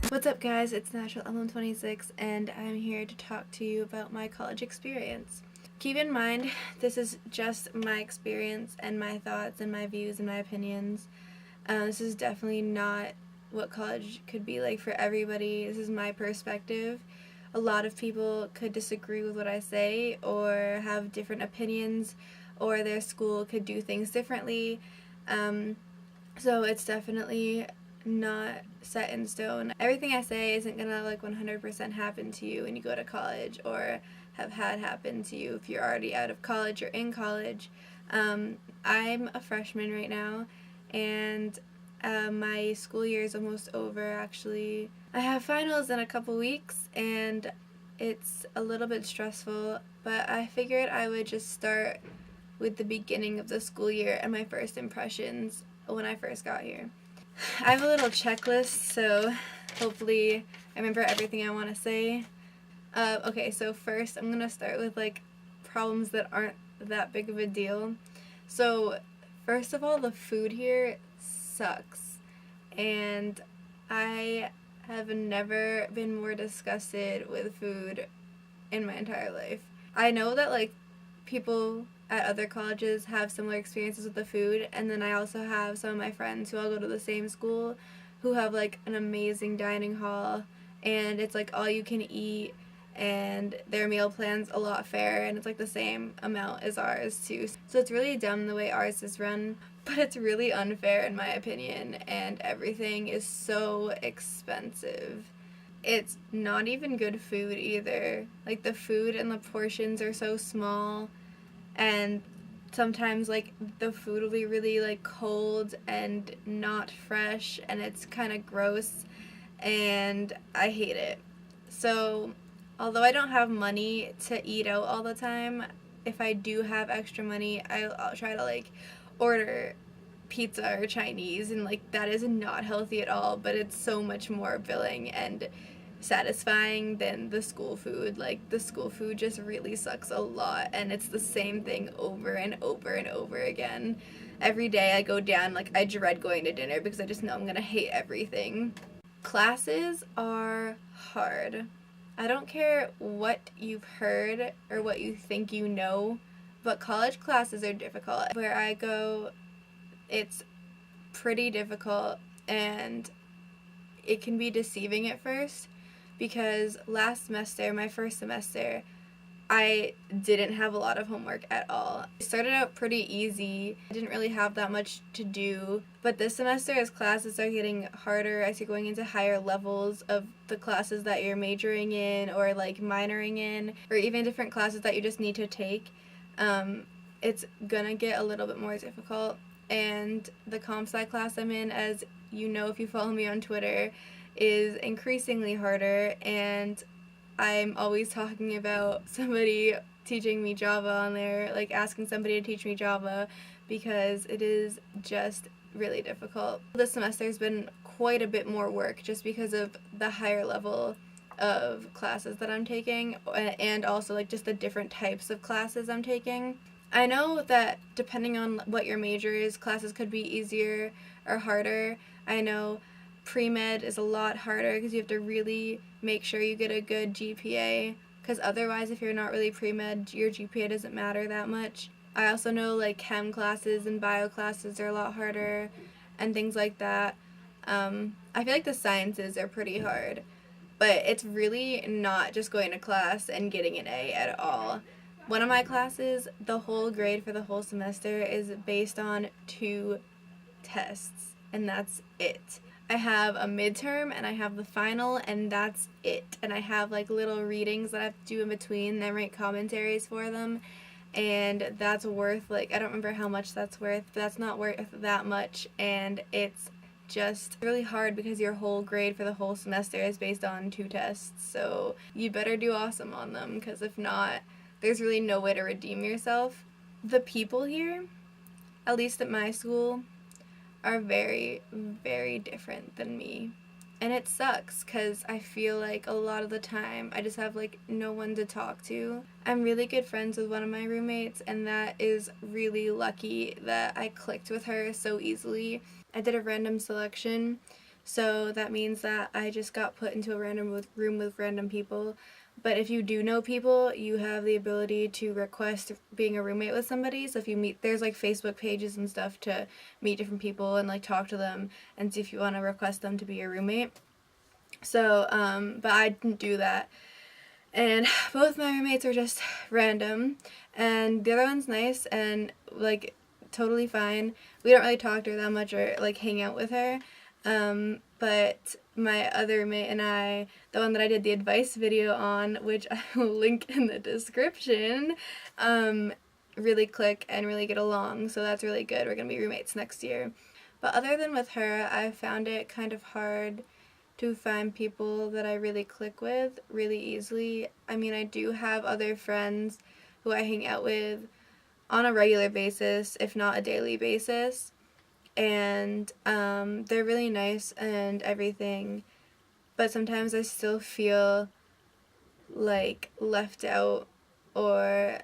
What's up guys, it's Natural Emblem26 and I'm here to talk to you about my college experience. Keep in mind, this is just my experience and my thoughts and my views and my opinions. This is definitely not what college could be like for everybody. This is my perspective. A lot of people could disagree with what I say or have different opinions, or their school could do things differently. So it's definitely not set in stone. Everything I say isn't gonna 100% happen to you when you go to college or have had happen to you if you're already out of college or in college. I'm a freshman right now, and my school year is almost over actually. I have finals in a couple weeks and it's a little bit stressful, but I figured I would just start with the beginning of the school year and my first impressions when I first got here. I have a little checklist, so hopefully I remember everything I want to say. Okay, so first I'm going to start with problems that aren't that big of a deal. So first of all, the food here sucks, and I have never been more disgusted with food in my entire life. I know that people at other colleges have similar experiences with the food, and then I also have some of my friends who all go to the same school who have an amazing dining hall, and it's all you can eat, and their meal plan's a lot fairer, and it's the same amount as ours too. So it's really dumb the way ours is run, but it's really unfair in my opinion, and everything is so expensive. It's not even good food either. The food and the portions are so small, and sometimes the food will be really cold and not fresh, and it's kind of gross, and I hate it. So although I don't have money to eat out all the time, if I do have extra money, I'll try to order pizza or Chinese, and that is not healthy at all, but it's so much more filling and satisfying than the school food. The school food just really sucks a lot, and it's the same thing over and over and over again. Every day I go down, I dread going to dinner because I just know I'm gonna hate everything. Classes are hard. I don't care what you've heard or what you think you know, but college classes are difficult. Where I go, it's pretty difficult, and it can be deceiving at first, because last semester, my first semester, I didn't have a lot of homework at all. It started out pretty easy. I didn't really have that much to do, but this semester, as classes are getting harder, as you're going into higher levels of the classes that you're majoring in or minoring in, or even different classes that you just need to take, it's gonna get a little bit more difficult. And the comp sci class I'm in, as you know if you follow me on Twitter, is increasingly harder, and I'm always talking about somebody teaching me Java on there, asking somebody to teach me Java, because it is just really difficult. This semester has been quite a bit more work just because of the higher level of classes that I'm taking, and also just the different types of classes I'm taking. I know that depending on what your major is, classes could be easier or harder. I know pre-med is a lot harder because you have to really make sure you get a good GPA, because otherwise if you're not really pre-med, your GPA doesn't matter that much. I also know chem classes and bio classes are a lot harder and things like that. I feel the sciences are pretty hard, but it's really not just going to class and getting an A at all. One of my classes, the whole grade for the whole semester is based on 2 tests, and that's it. I have a midterm and I have the final, and that's it. And I have little readings that I have to do in between, and I write commentaries for them, and that's worth I don't remember how much that's worth, but that's not worth that much, and it's just really hard because your whole grade for the whole semester is based on 2 tests, so you better do awesome on them, because if not, there's really no way to redeem yourself. The people here, at least at my school, are very, very different than me. And it sucks because I feel a lot of the time I just have no one to talk to. I'm really good friends with one of my roommates, and that is really lucky that I clicked with her so easily. I did a random selection, So that means that I just got put into a room with random people. But if you do know people, you have the ability to request being a roommate with somebody. So if you meet, there's like Facebook pages and stuff to meet different people and like talk to them and see if you want to request them to be your roommate. So, but I didn't do that. And both my roommates are just random. And the other one's nice and like totally fine. We don't really talk to her that much or like hang out with her. But my other roommate and I, the one that I did the advice video on, which I will link in the description, really click and really get along. So that's really good. We're going to be roommates next year. But other than with her, I found it kind of hard to find people that I really click with really easily. I mean, I do have other friends who I hang out with on a regular basis, if not a daily basis. And they're really nice and everything, but sometimes I still feel like left out or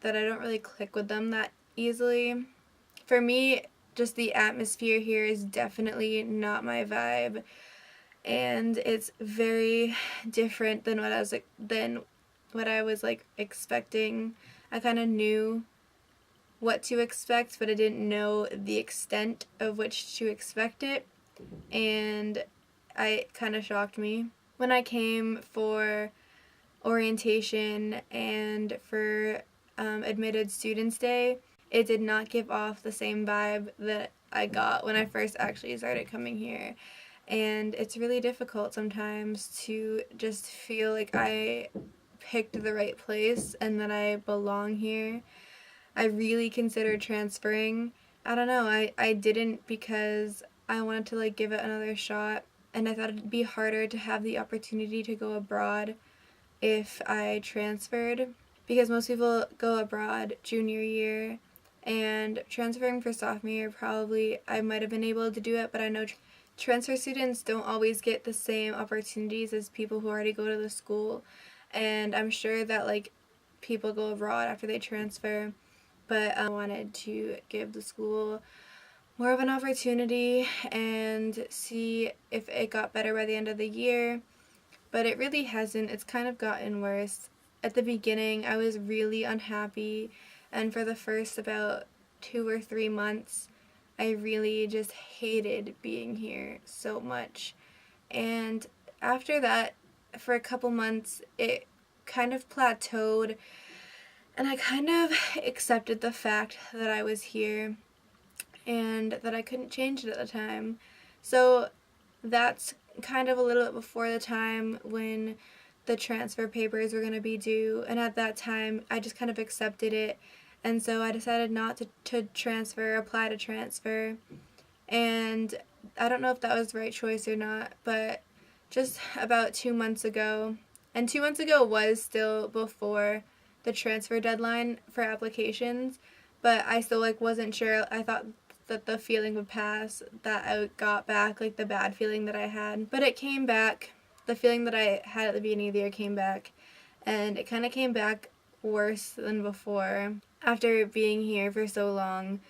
that I don't really click with them that easily. For me, just the atmosphere here is definitely not my vibe, and it's very different than what I was like expecting. I kind of knew what to expect, but I didn't know the extent of which to expect it, and it kind of shocked me. When I came for orientation and for admitted students day, it did not give off the same vibe that I got when I first actually started coming here. And it's really difficult sometimes to just feel like I picked the right place and that I belong here. I really considered transferring. I don't know, I didn't because I wanted to like give it another shot, and I thought it'd be harder to have the opportunity to go abroad if I transferred, because most people go abroad junior year, and transferring for sophomore year probably I might have been able to do it, but I know transfer students don't always get the same opportunities as people who already go to the school, and I'm sure that like people go abroad after they transfer, but I wanted to give the school more of an opportunity and see if it got better by the end of the year. But it really hasn't. It's kind of gotten worse. At the beginning, I was really unhappy, and for the first about 2 or 3 months, I really just hated being here so much. And after that, for a couple months, it kind of plateaued, and I kind of accepted the fact that I was here and that I couldn't change it at the time. So that's kind of a little bit before the time when the transfer papers were going to be due, and at that time I just kind of accepted it, and so I decided not to apply to transfer, and I don't know if that was the right choice or not, but just about 2 months ago, and 2 months ago was still before the transfer deadline for applications, but I still like wasn't sure. I thought that the feeling would pass, that I got back like the bad feeling that I had, but it came back. The feeling that I had at the beginning of the year came back, and it kind of came back worse than before. After being here for so long,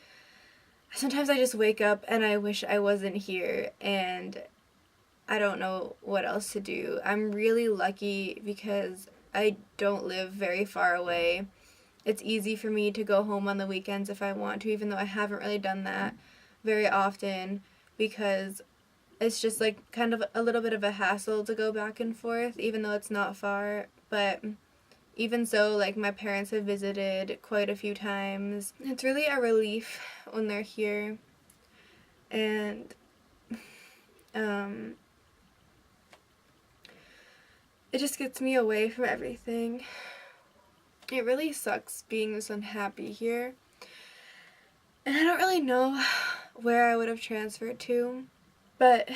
sometimes I just wake up and I wish I wasn't here, and I don't know what else to do. I'm really lucky because I don't live very far away. It's easy for me to go home on the weekends if I want to, even though I haven't really done that very often, because it's just like kind of a little bit of a hassle to go back and forth, even though it's not far. But even so, like, my parents have visited quite a few times. It's really a relief when they're here, and it just gets me away from everything. It really sucks being this unhappy here, and I don't really know where I would have transferred to, but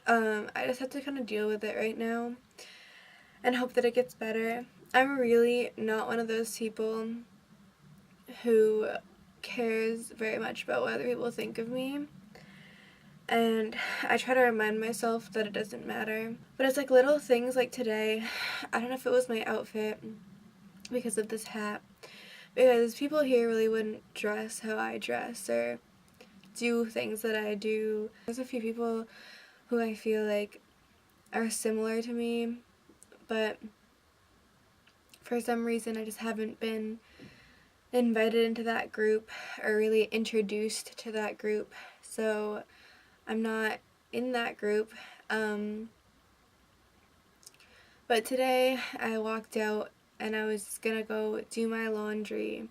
I just have to kind of deal with it right now and hope that it gets better. I'm really not one of those people who cares very much about what other people think of me, and I try to remind myself that it doesn't matter, but it's like little things like today. I don't know if it was my outfit because of this hat, because people here really wouldn't dress how I dress or do things that I do. There's a few people who I feel like are similar to me, but for some reason I just haven't been invited into that group or really introduced to that group. So I'm not in that group. But today I walked out and I was gonna go do my laundry,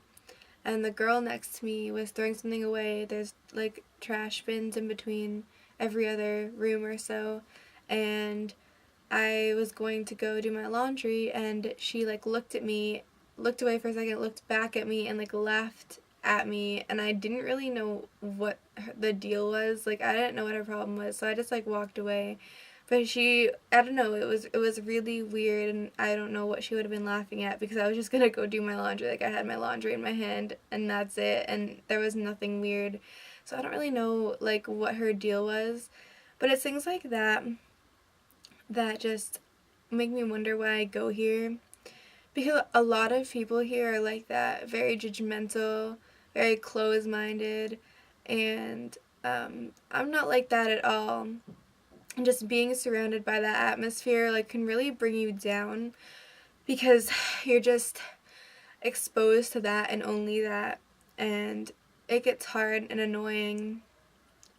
and the girl next to me was throwing something away. There's like trash bins in between every other room or so, and I was going to go do my laundry, and she like looked at me, looked away for a second, looked back at me, and like laughed at me, and I didn't really know what the deal was. Like I didn't know what her problem was, so I just like walked away. But she, I don't know, it was really weird, and I don't know what she would have been laughing at, because I was just gonna go do my laundry. Like I had my laundry in my hand and that's it, and there was nothing weird. So I don't really know like what her deal was. But it's things like that that just make me wonder why I go here. Because a lot of people here are like that, very judgmental, very closed-minded, and I'm not like that at all. And just being surrounded by that atmosphere like can really bring you down, because you're just exposed to that and only that, and it gets hard and annoying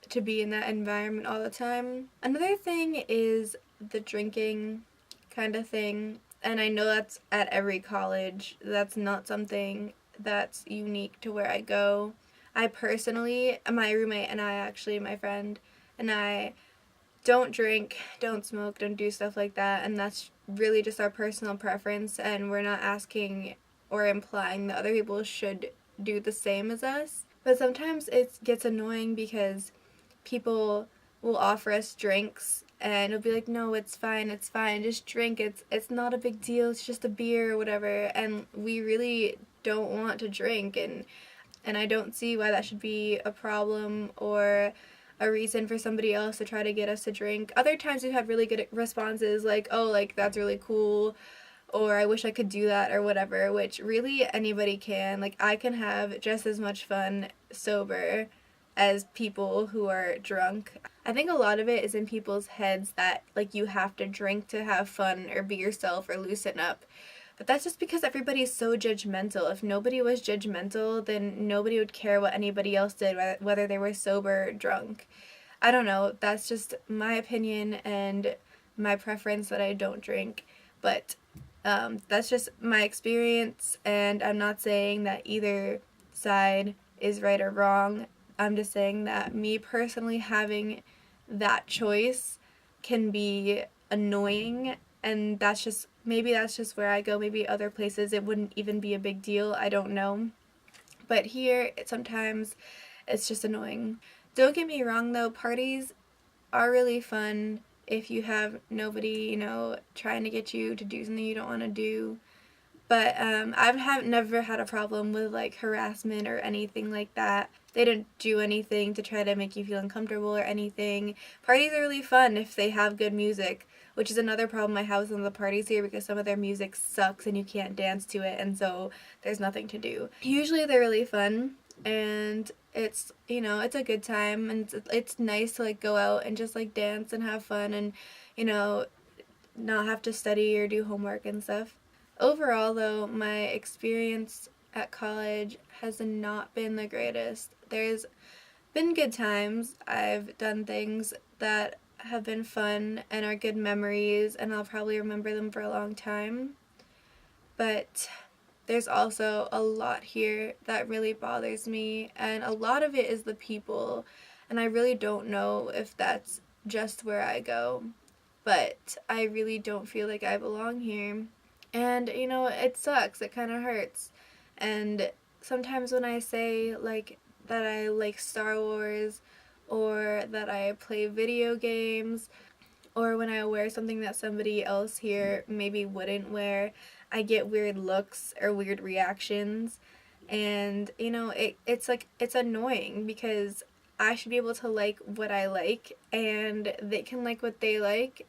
to be in that environment all the time. Another thing is the drinking kind of thing, and I know that's at every college. That's not something that's unique to where I go. I personally, my roommate and I, actually my friend and I, don't drink, don't smoke, don't do stuff like that, and that's really just our personal preference, and we're not asking or implying that other people should do the same as us. But sometimes it gets annoying because people will offer us drinks and it'll be like, no, it's fine, just drink, it's not a big deal, it's just a beer or whatever, and we really don't want to drink, and I don't see why that should be a problem or a reason for somebody else to try to get us to drink. Other times we've had really good responses, like, oh, like, that's really cool, or I wish I could do that, or whatever, which really anybody can. Like, I can have just as much fun sober as people who are drunk. I think a lot of it is in people's heads that, like, you have to drink to have fun or be yourself or loosen up. But that's just because everybody's so judgmental. If nobody was judgmental, then nobody would care what anybody else did, whether they were sober or drunk. I don't know. That's just my opinion and my preference that I don't drink. But that's just my experience, and I'm not saying that either side is right or wrong. I'm just saying that me personally having that choice can be annoying, and that's just, maybe that's just where I go. Maybe other places it wouldn't even be a big deal, I don't know. But here, sometimes it's just annoying. Don't get me wrong though, parties are really fun if you have nobody, trying to get you to do something you don't want to do. But I've never had a problem with like harassment or anything like that. They didn't do anything to try to make you feel uncomfortable or anything. Parties are really fun if they have good music, which is another problem I have with some of the parties here, because some of their music sucks and you can't dance to it, and so there's nothing to do. Usually they're really fun, and it's, it's a good time, and it's nice to like go out and just like dance and have fun, and not have to study or do homework and stuff. Overall, though, my experience at college has not been the greatest. There's been good times. I've done things that have been fun and are good memories, and I'll probably remember them for a long time. But there's also a lot here that really bothers me, and a lot of it is the people, and I really don't know if that's just where I go, but I really don't feel like I belong here. And, it sucks. It kind of hurts. And sometimes when I say, like, that I like Star Wars, or that I play video games, or when I wear something that somebody else here maybe wouldn't wear, I get weird looks or weird reactions. And, it's like, it's annoying, because I should be able to like what I like, and they can like what they like.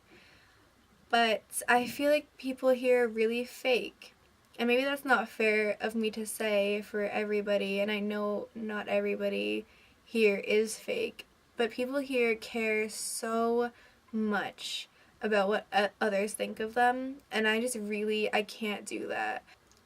But I feel like people here are really fake. And maybe that's not fair of me to say for everybody, and I know not everybody here is fake. But people here care so much about what others think of them, and I can't do that.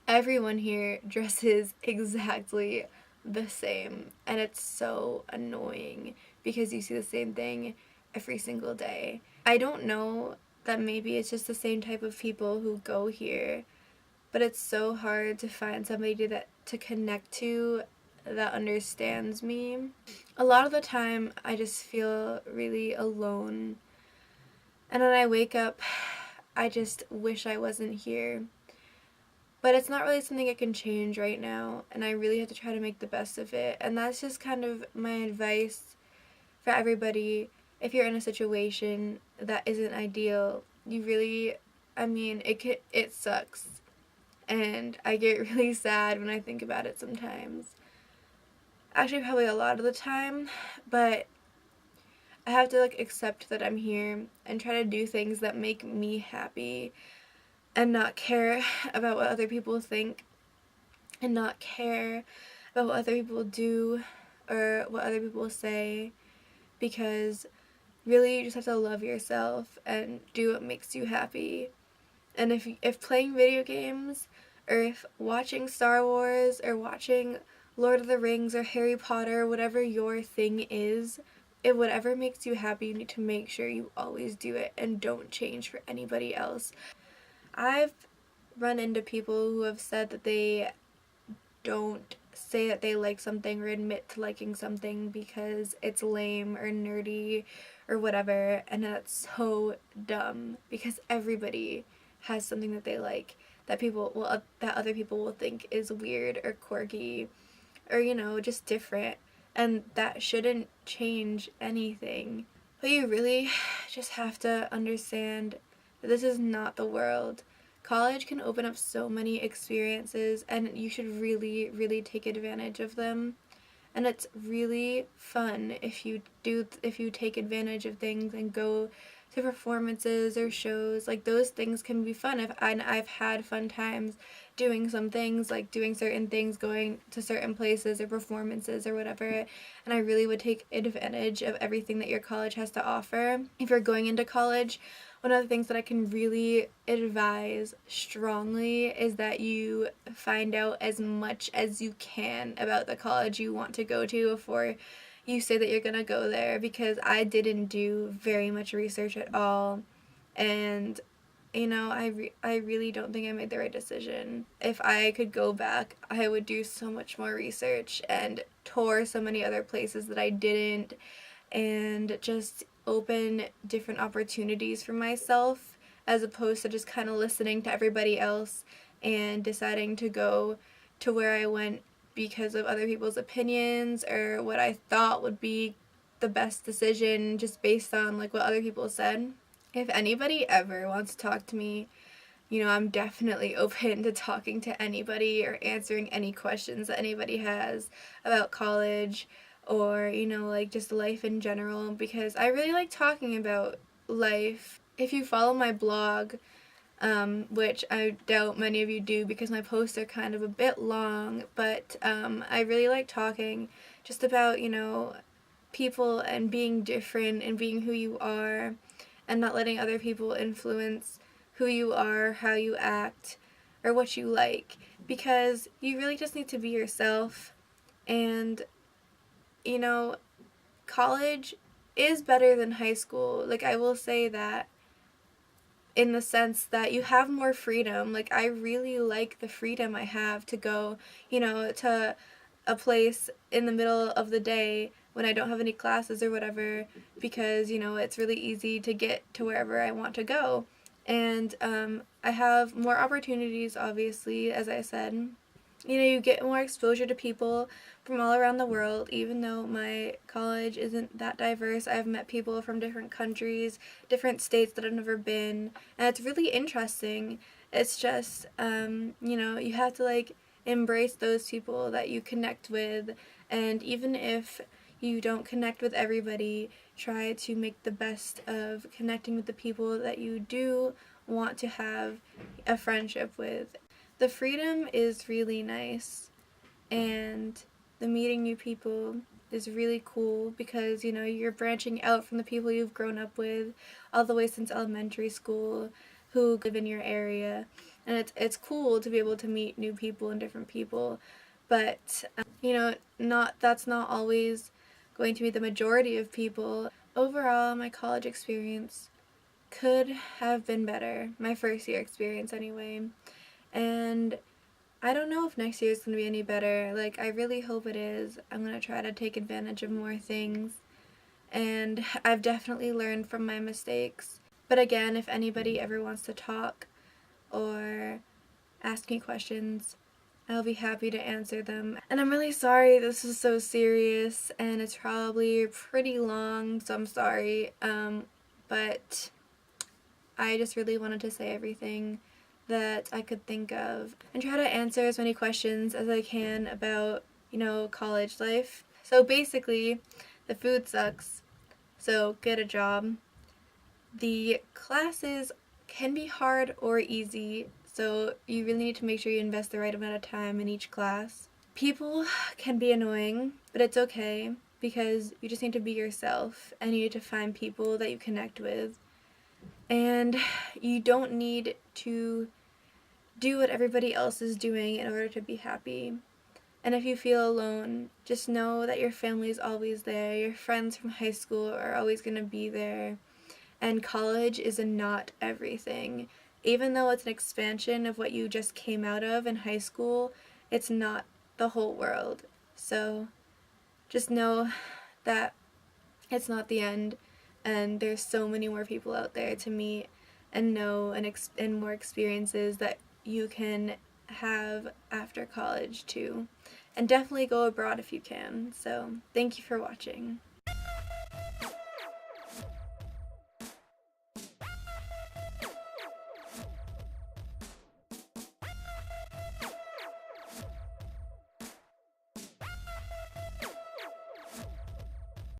Everyone here dresses exactly the same, and it's so annoying because you see the same thing every single day. I don't know, that maybe it's just the same type of people who go here, but it's so hard to find somebody to connect to that understands me. A lot of the time I just feel really alone, and when I wake up I just wish I wasn't here. But it's not really something I can change right now, and I really have to try to make the best of it. And that's just kind of my advice for everybody. If you're in a situation that isn't ideal, you really, it sucks. And I get really sad when I think about it sometimes. Actually, probably a lot of the time, but I have to like accept that I'm here and try to do things that make me happy and not care about what other people think and not care about what other people do or what other people say, because really you just have to love yourself and do what makes you happy. And if playing video games or if watching Star Wars or watching Lord of the Rings or Harry Potter, whatever your thing is, if whatever makes you happy, you need to make sure you always do it and don't change for anybody else. I've run into people who have said that they don't say that they like something or admit to liking something because it's lame or nerdy or whatever, and that's so dumb because everybody has something that they like that other people will think is weird or quirky or just different, and that shouldn't change anything. But you really just have to understand that this is not the world. College can open up so many experiences, and you should really, really take advantage of them. And it's really fun if you take advantage of things and go to performances or shows. Like, those things can be fun. I've had fun times doing some things, like doing certain things, going to certain places or performances or whatever, and I really would take advantage of everything that your college has to offer. If you're going into college, one of the things that I can really advise strongly is that you find out as much as you can about the college you want to go to before you say that you're gonna go there, because I didn't do very much research at all, and I really don't think I made the right decision. If I could go back, I would do so much more research and tour so many other places that I didn't, and just open different opportunities for myself as opposed to just kind of listening to everybody else and deciding to go to where I went because of other people's opinions or what I thought would be the best decision just based on like what other people said. If anybody ever wants to talk to me, I'm definitely open to talking to anybody or answering any questions that anybody has about college or, like just life in general, because I really like talking about life. If you follow my blog, which I doubt many of you do because my posts are kind of a bit long, but I really like talking just about, people and being different and being who you are and not letting other people influence who you are, how you act, or what you like, because you really just need to be yourself. And, you know, college is better than high school. Like, I will say that in the sense that you have more freedom. Like, I really like the freedom I have to go, to a place in the middle of the day when I don't have any classes or whatever, because, it's really easy to get to wherever I want to go. And I have more opportunities, obviously, as I said. You get more exposure to people from all around the world. Even though my college isn't that diverse, I've met people from different countries, different states that I've never been, and it's really interesting. It's just, you have to, like, embrace those people that you connect with, and even if you don't connect with everybody, try to make the best of connecting with the people that you do want to have a friendship with. The freedom is really nice, and the meeting new people is really cool because, you know, you're branching out from the people you've grown up with all the way since elementary school who live in your area. And it's cool to be able to meet new people and different people. But, you know, that's not always going to be the majority of people. Overall, my college experience could have been better. My first year experience, anyway. And I don't know if next year is going to be any better. Like, I really hope it is. I'm going to try to take advantage of more things. And I've definitely learned from my mistakes. But again, if anybody ever wants to talk or ask me questions, I'll be happy to answer them. And I'm really sorry this is so serious and it's probably pretty long, so I'm sorry. But I just really wanted to say everything that I could think of and try to answer as many questions as I can about, you know, college life. So basically, the food sucks, so get a job. The classes can be hard or easy, so you really need to make sure you invest the right amount of time in each class. People can be annoying, but it's okay because you just need to be yourself and you need to find people that you connect with. And you don't need to do what everybody else is doing in order to be happy. And if you feel alone, just know that your family is always there. Your friends from high school are always going to be there. And college is not everything. Even though it's an expansion of what you just came out of in high school, it's not the whole world. So just know that it's not the end, and there's so many more people out there to meet and know and more experiences that you can have after college too. And definitely go abroad if you can. So thank you for watching.